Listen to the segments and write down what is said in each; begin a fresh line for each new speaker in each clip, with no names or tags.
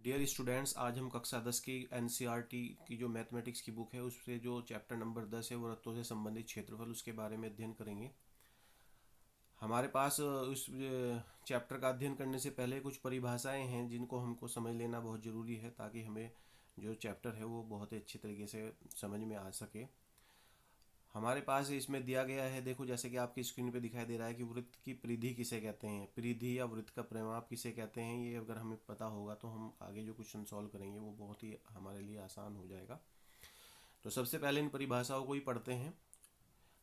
Dear students, आज हम कक्षा 10 की एनसीईआरटी की जो मैथमेटिक्स की बुक है उससे जो चैप्टर नंबर 10 है वो वृत्तों से संबंधित क्षेत्रफल उसके बारे में अध्ययन करेंगे। हमारे पास उस चैप्टर का अध्ययन करने से पहले कुछ परिभाषाएं हैं जिनको हमको समझ लेना बहुत ज़रूरी है ताकि हमें जो चैप्टर है वो बहुत ही अच्छी तरीके से समझ में आ सके। हमारे पास इसमें दिया गया है, देखो जैसे कि आपकी स्क्रीन पे दिखाई दे रहा है कि वृत्त की परिधि किसे कहते हैं, परिधि या वृत्त का परिमाप किसे कहते हैं। ये अगर हमें पता होगा तो हम आगे जो क्वेश्चन सॉल्व करेंगे वो बहुत ही हमारे लिए आसान हो जाएगा। तो सबसे पहले इन परिभाषाओं को ही पढ़ते हैं।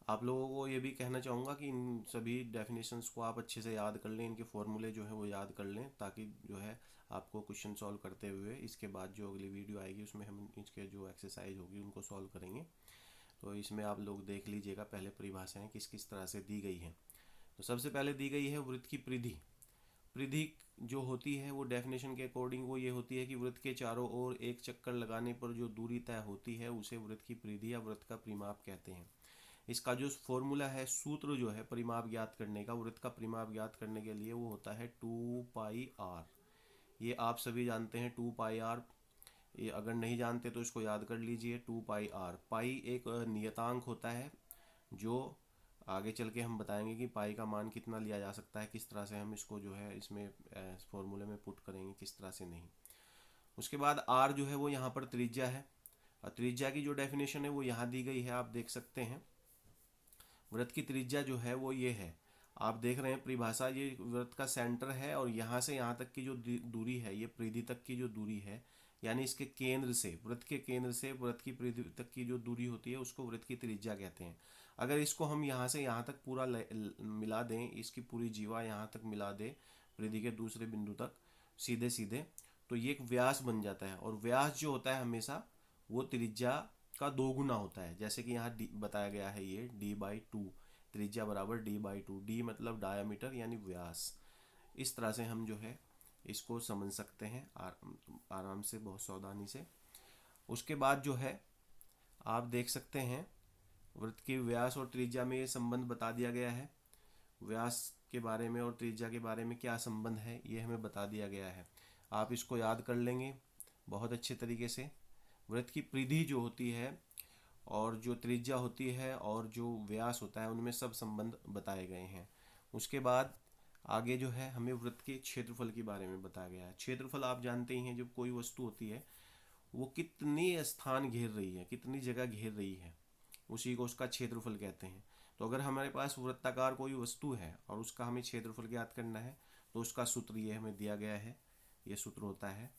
आप लोगों को ये भी कहना चाहूँगा कि इन सभी डेफिनेशंस को आप अच्छे से याद कर लें, इनके फॉर्मूले जो है वो याद कर लें ताकि जो है आपको क्वेश्चन सॉल्व करते हुए इसके बाद जो अगली वीडियो आएगी उसमें हम इसके जो एक्सरसाइज होगी उनको सॉल्व करेंगे। तो इसमें आप लोग देख लीजिएगा पहले परिभाषाएं किस किस तरह से दी गई हैं। तो सबसे पहले दी गई है वृत्त की परिधि। परिधि जो होती है वो डेफिनेशन के अकॉर्डिंग वो ये होती है कि वृत्त के चारों ओर एक चक्कर लगाने पर जो दूरी तय होती है उसे वृत्त की परिधि या वृत्त का परिमाप कहते हैं। इसका जो फॉर्मूला है, सूत्र जो है परिमाप ज्ञात करने का, वृत्त का परिमाप ज्ञात करने के लिए वो होता है 2πr। ये आप सभी जानते हैं 2πr। ये अगर नहीं जानते तो इसको याद कर लीजिए 2πr। पाई एक नियतांक होता है जो आगे चल के हम बताएंगे कि पाई का मान कितना लिया जा सकता है, किस तरह से हम इसको जो है इसमें फॉर्मूले में पुट करेंगे, किस तरह से नहीं। उसके बाद आर जो है वो यहाँ पर त्रिज्या है और त्रिज्या की जो डेफिनेशन है वो यहाँ दी गई है, आप देख सकते हैं। वृत्त की त्रिज्या जो है वो ये है, आप देख रहे हैं परिभाषा, ये वृत्त का सेंटर है और यहाँ से यहाँ तक की जो दूरी है, ये परिधि तक की जो दूरी है, यानी इसके केंद्र से, वृत्त के केंद्र से वृत्त की परिधि तक की जो दूरी होती है उसको वृत्त की त्रिज्या कहते हैं। अगर इसको हम यहाँ से यहाँ तक पूरा मिला दें, इसकी पूरी जीवा यहाँ तक मिला दें परिधि के दूसरे बिंदु तक सीधे सीधे, तो ये एक व्यास बन जाता है। और व्यास जो होता है हमेशा वो त्रिज्या का 2 गुना होता है। जैसे कि यहाँ बताया गया है ये d/2, त्रिज्या बराबर d/2। d मतलब डायामीटर यानी व्यास। इस तरह से हम जो है इसको समझ सकते हैं आराम से, बहुत सावधानी से। उसके बाद जो है आप देख सकते हैं वृत्त के व्यास और त्रिज्या में ये संबंध बता दिया गया है। व्यास के बारे में और त्रिज्या के बारे में क्या संबंध है ये हमें बता दिया गया है। आप इसको याद कर लेंगे बहुत अच्छे तरीके से। वृत्त की परिधि जो होती है और जो त्रिज्या होती है और जो व्यास होता है उनमें सब संबंध बताए गए हैं। उसके बाद आगे जो है हमें वृत्त के क्षेत्रफल के बारे में बताया गया है। क्षेत्रफल आप जानते ही हैं, जब कोई वस्तु होती है वो कितनी स्थान घेर रही है, कितनी जगह घेर रही है, उसी को उसका क्षेत्रफल कहते हैं। तो अगर हमारे पास वृत्ताकार कोई वस्तु है और उसका हमें क्षेत्रफल ज्ञात करना है तो उसका सूत्र ये हमें दिया गया है। ये सूत्र होता है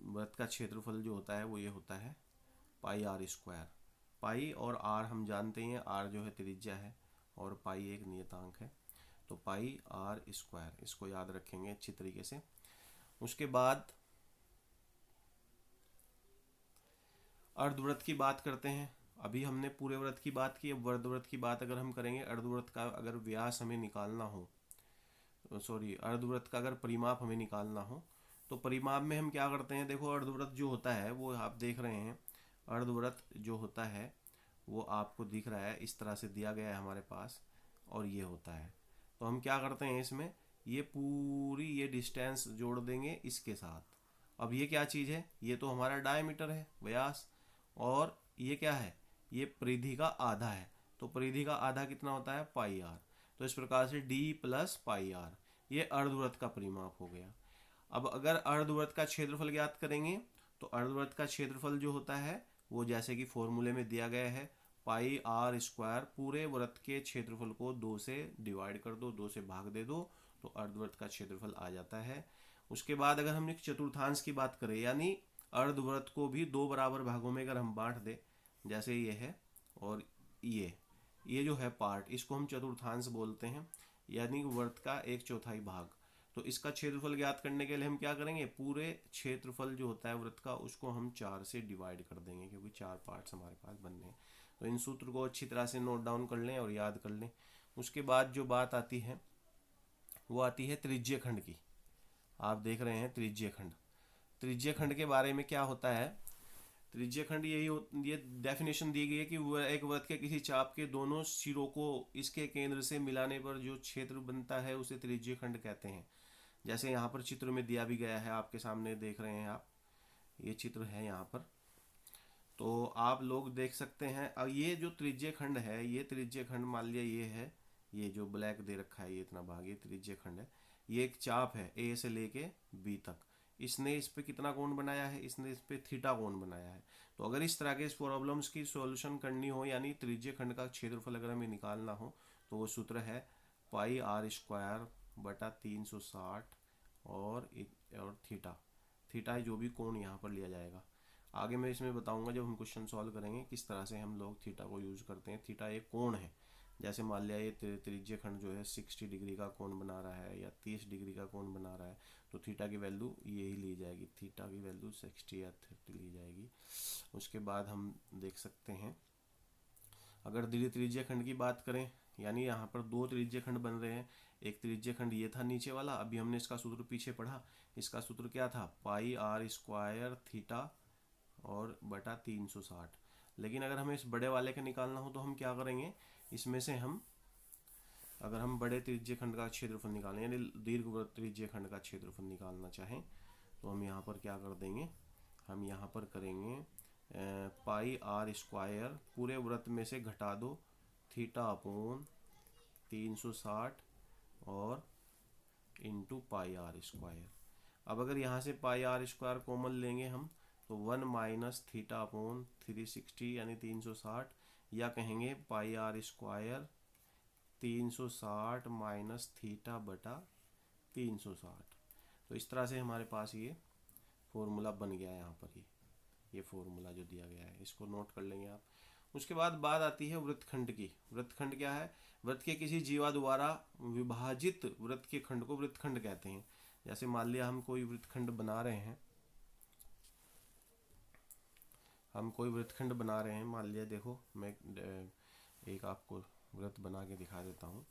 वृत्त का क्षेत्रफल जो होता है वो ये होता है πr²। पाई और आर हम जानते हैं, आर जो है त्रिज्या है और पाई एक नियतांक है, तो πr², इसको याद रखेंगे अच्छी तरीके से। उसके बाद अर्धवृत्त की बात करते हैं। अभी हमने पूरे वृत्त की बात की, अब अर्धवृत्त की बात अगर हम करेंगे, अर्धवृत्त का अगर व्यास हमें निकालना हो, अर्धवृत्त का अगर परिमाप हमें निकालना हो तो परिमाप में हम क्या करते हैं। देखो अर्धवृत्त जो होता है वो आप देख रहे हैं, अर्धवृत्त जो होता है वो आपको दिख रहा है, इस तरह से दिया गया है हमारे पास और ये होता है। तो हम क्या करते हैं इसमें, ये पूरी ये डिस्टेंस जोड़ देंगे इसके साथ। अब ये क्या चीज़ है, ये तो हमारा डायमीटर है, व्यास, और ये क्या है, ये परिधि का आधा है। तो परिधि का आधा कितना होता है, πr। तो इस प्रकार से d + πr, ये अर्धवृत्त का परिमाप हो गया। अब अगर अर्धवृत्त का क्षेत्रफल ज्ञात करेंगे तो अर्धवृत्त का क्षेत्रफल जो होता है वो जैसे कि फॉर्मूले में दिया गया है πr²। पूरे वृत्त के क्षेत्रफल को 2 से डिवाइड कर दो, 2 से भाग दे दो, तो अर्धवृत्त का क्षेत्रफल आ जाता है। उसके बाद अगर हमने चतुर्थांश की बात करें, यानी अर्धवृत्त को भी 2 बराबर भागों में अगर हम बांट दें, जैसे ये है और ये जो है पार्ट, इसको हम चतुर्थांश बोलते हैं, यानी वृत्त का 1/4 भाग। तो इसका क्षेत्रफल ज्ञात करने के लिए हम क्या करेंगे, पूरे क्षेत्रफल जो होता है वृत्त का उसको हम 4 से डिवाइड कर देंगे, क्योंकि 4 पार्ट्स हमारे पास बनने हैं। तो इन सूत्र को अच्छी तरह से नोट डाउन कर लें और याद कर लें। उसके बाद जो बात आती है वो आती है त्रिज्य खंड की। आप देख रहे हैं त्रिज्य खंड। त्रिज्य खंड के बारे में क्या होता है, त्रिज्य खंड ये डेफिनेशन दी गई है कि वह एक वृत्त के किसी चाप के दोनों सिरों को इसके केंद्र से मिलाने पर जो क्षेत्र बनता है उसे त्रिज्य खंड कहते हैं। जैसे यहाँ पर चित्र में दिया भी गया है, आपके सामने देख रहे हैं आप, ये चित्र है यहाँ पर, तो आप लोग देख सकते हैं। अब ये जो त्रिज्य खंड है, ये त्रिज्य खंड मान लिया ये है, ये जो ब्लैक दे रखा है ये इतना भाग, ये त्रिज्य खंड है। ये एक चाप है ए से लेके बी तक। इसने इस पे कितना कोण बनाया है, इसने इस पे थीटा कोण बनाया है। तो अगर इस तरह के प्रॉब्लम्स की सॉल्यूशन करनी हो, यानी त्रिज्य खंड का क्षेत्रफल अगर हमें निकालना हो, तो वो सूत्र है पाई आर स्क्वायर बटा 360 और थीटा। थीटा जो भी कोण यहाँ पर लिया जाएगा, आगे मैं इसमें बताऊंगा जब हम क्वेश्चन सॉल्व करेंगे किस तरह से हम लोग थीटा को यूज़ करते हैं। थीटा एक कोण है, जैसे मान लिया ये त्रिज्य खंड जो है 60 डिग्री का कोण बना रहा है या 30 डिग्री का कोण बना रहा है, तो थीटा की वैल्यू यही ली जाएगी, थीटा की वैल्यू 60 या 30 ली जाएगी। उसके बाद हम देख सकते हैं, अगर त्रिज्य खंड की बात करें, यानी यहाँ पर दो त्रिज्य खंड बन रहे हैं। एक त्रिज्य खंड ये था नीचे वाला, अभी हमने इसका सूत्र पीछे पढ़ा, इसका सूत्र क्या था, पाई आर स्क्वायर थीटा और बटा 360। लेकिन अगर हमें इस बड़े वाले का निकालना हो तो हम क्या करेंगे, इसमें से हम अगर हम बड़े त्रिज्य खंड का क्षेत्रफल निकालें, यानी दीर्घवृत्त त्रिज्य खंड का क्षेत्रफल निकालना चाहें, तो हम यहाँ पर क्या कर देंगे, हम यहाँ पर करेंगे पाई आर स्क्वायर पूरे वृत्त में से घटा दो थीटा अपोन 360 और इंटू पाई आर स्क्वायर। अब अगर यहाँ से पाई आर स्क्वायर कॉमन लेंगे हम, तो 1 माइनस थीटा अपोन 360 यानी 360, या कहेंगे पाई आर स्क्वायर 360 माइनस थीटा बटा 360। तो इस तरह से हमारे पास ये फॉर्मूला बन गया है। यहाँ पर ये फॉर्मूला जो दिया गया है इसको नोट कर लेंगे आप। उसके बाद बात आती है वृत्तखंड की। वृत्तखंड क्या है, वृत्त के किसी जीवा द्वारा विभाजित वृत्त के खंड को वृत्तखंड कहते हैं। जैसे मान लिया हम कोई वृत्तखंड बना रहे हैं, मान लिया, देखो मैं एक आपको वृत्त बना के दिखा देता हूँ।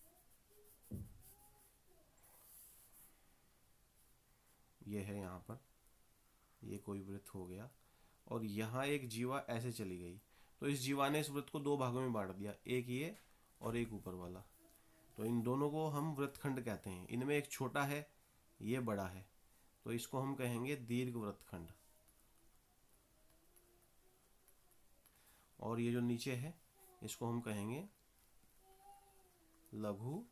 ये है यहाँ पर, ये कोई वृत्त हो गया और यहाँ एक जीवा ऐसे चली गई, तो इस जीवा ने इस वृत्त को दो भागों में बांट दिया, एक ये और एक ऊपर वाला। तो इन दोनों को हम वृत्तखंड कहते हैं। इनमें एक छोटा है, ये बड़ा है, तो इसको हम कहेंगे दीर्घ वृत्तखंड। और ये जो नीचे है इसको हम कहेंगे लघु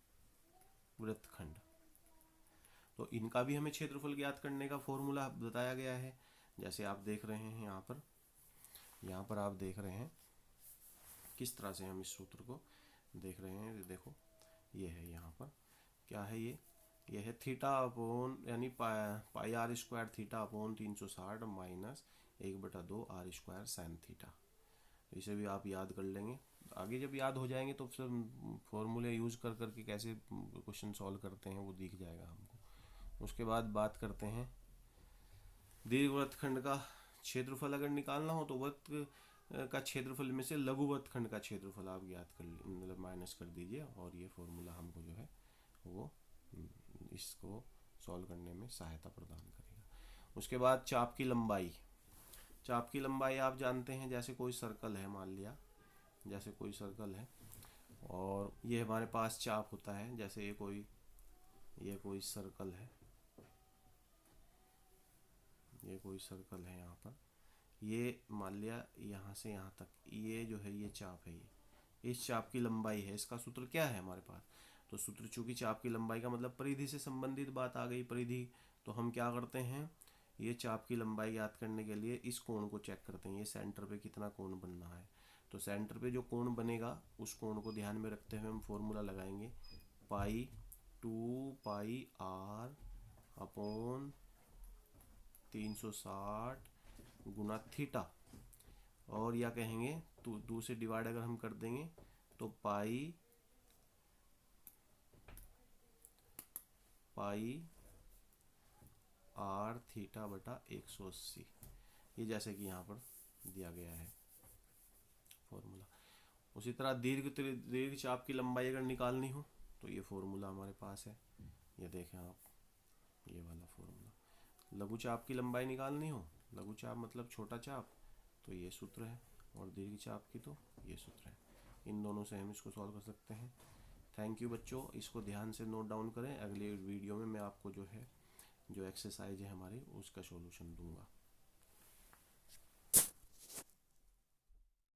वृत्तखंड। तो इनका भी हमें क्षेत्रफल ज्ञात करने का फॉर्मूला बताया गया है। जैसे आप देख रहे हैं यहाँ पर आप देख रहे हैं किस तरह से हम इस सूत्र को देख रहे हैं। देखो ये है, यहाँ पर क्या है, ये है थीटा अपोन यानी pi r square theta upon 360 minus 1/2 r square sine theta. इसे भी आप याद कर लेंगे, आगे जब याद हो जाएंगे तो फिर फॉर्मूले यूज़ कर करके कैसे क्वेश्चन सॉल्व करते हैं वो दिख जाएगा हमको। उसके बाद बात करते हैं दीर्घवृत्तखंड का क्षेत्रफल अगर निकालना हो तो वृत्त का क्षेत्रफल में से लघु वृत्तखंड का क्षेत्रफल आप ज्ञात कर, मतलब माइनस कर दीजिए, और ये फॉर्मूला हमको जो है वो इसको सॉल्व करने में सहायता प्रदान करेगा। उसके बाद चाप की लंबाई। चाप की लंबाई आप जानते हैं, जैसे कोई सर्कल है, मान लिया जैसे कोई सर्कल है और ये हमारे पास चाप होता है। जैसे ये कोई सर्कल है, ये कोई सर्कल है, यहाँ पर ये मान लिया यहाँ से यहाँ तक, ये जो है ये चाप है, ये इस चाप की लंबाई है। इसका सूत्र क्या है हमारे पास, तो सूत्र चूंकि चाप की लंबाई का मतलब परिधि से संबंधित बात आ गई, परिधि, तो हम क्या करते हैं, ये चाप की लंबाई याद करने के लिए इस कोण को चेक करते हैं, ये सेंटर पे कितना कोण बनना है। तो सेंटर पे जो कोण बनेगा उस कोण को ध्यान में रखते हुए हम फॉर्मूला लगाएंगे, पाई 2 पाई आर अपोन 360 गुना थीटा, और या कहेंगे तो 2 से डिवाइड अगर हम कर देंगे तो पाई आर थीटा बटा 180, ये जैसे कि यहाँ पर दिया गया है फॉर्मूला। उसी तरह दीर्घ चाप की लंबाई अगर निकालनी हो तो ये फॉर्मूला हमारे पास है, ये देखें आप, ये वाला फॉर्मूला। लघु चाप की लंबाई निकालनी हो, लघु चाप मतलब छोटा चाप, तो ये सूत्र है, और दीर्घ चाप की तो ये सूत्र है। इन दोनों से हम इसको सॉल्व कर सकते हैं। थैंक यू बच्चों, इसको ध्यान से नोट डाउन करें। अगले वीडियो में मैं आपको जो है जो एक्सरसाइज है हमारी उसका सॉल्यूशन दूंगा।